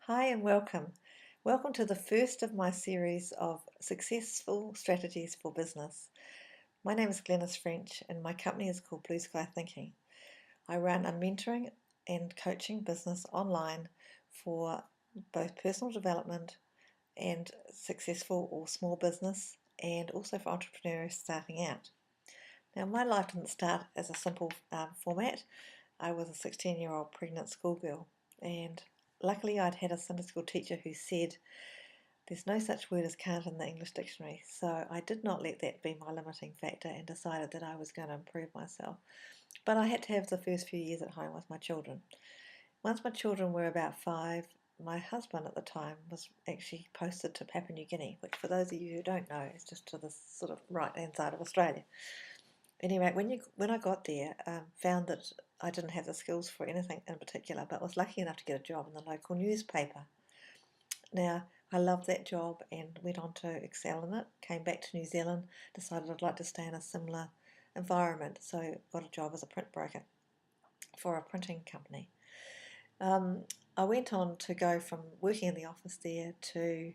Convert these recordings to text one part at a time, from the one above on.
Hi and welcome. Welcome to the first of my series of successful strategies for business. My name is Glenys French and my company is called Blue Sky Thinking. I run a mentoring and coaching business online for both personal development and successful or small business, and also for entrepreneurs starting out. Now, my life didn't start as a simple format. I was a 16-year-old pregnant schoolgirl, and luckily I'd had a Sunday school teacher who said there's no such word as can't in the English dictionary, so I did not let that be my limiting factor and decided that I was going to improve myself. But I had to have the first few years at home with my children. Once my children were about 5, my husband at the time was actually posted to Papua New Guinea, which for those of you who don't know is just to the sort of right-hand side of Australia. Anyway, when I got there, found that I didn't have the skills for anything in particular, but was lucky enough to get a job in the local newspaper. Now, I loved that job and went on to excel in it. Came back to New Zealand, decided I'd like to stay in a similar environment, so got a job as a print broker for a printing company. I went on to go from working in the office there to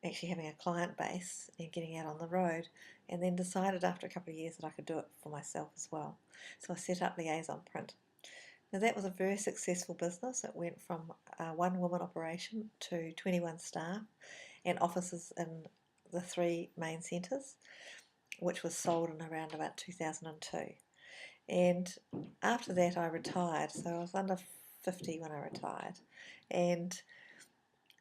actually having a client base and getting out on the road, and then decided after a couple of years that I could do it for myself as well. So I set up Liaison Print. Now that was a very successful business. It went from a one-woman operation to 21 staff and offices in the 3 main centres, which was sold in around about 2002. And after that I retired, so I was under 50 when I retired, and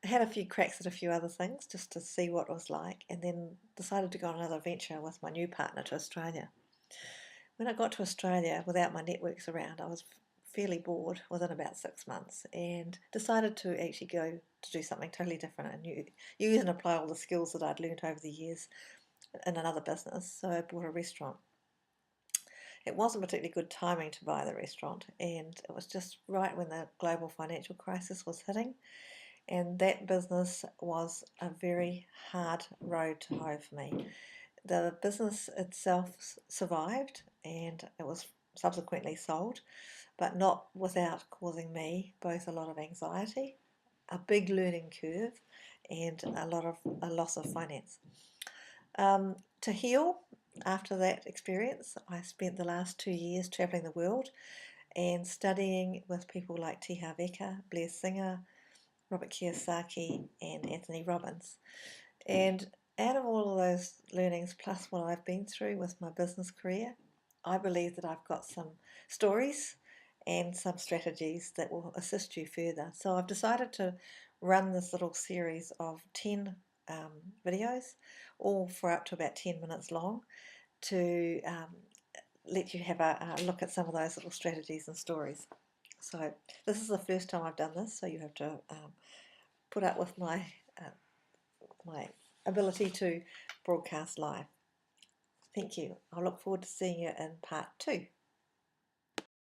had a few cracks at a few other things just to see what it was like, and then decided to go on another venture with my new partner to Australia. When I got to Australia without my networks around, I was fairly bored within about 6 months and decided to actually go to do something totally different and use and apply all the skills that I'd learned over the years in another business. So I bought a restaurant. It wasn't particularly good timing to buy the restaurant, and it was just right when the global financial crisis was hitting, and that business was a very hard road to hoe for me. The business itself survived and it was subsequently sold, but not without causing me both a lot of anxiety, a big learning curve, and a loss of finance. To heal after that experience, I spent the last 2 years travelling the world and studying with people like T. Harv Eker, Blair Singer, Robert Kiyosaki, and Anthony Robbins. And out of all of those learnings, plus what I've been through with my business career, I believe that I've got some stories and some strategies that will assist you further. So I've decided to run this little series of 10 videos, all for up to about 10 minutes long, to let you have a look at some of those little strategies and stories. So this is the first time I've done this, so you have to put up with my ability to broadcast live. Thank you. I look forward to seeing you in part 2.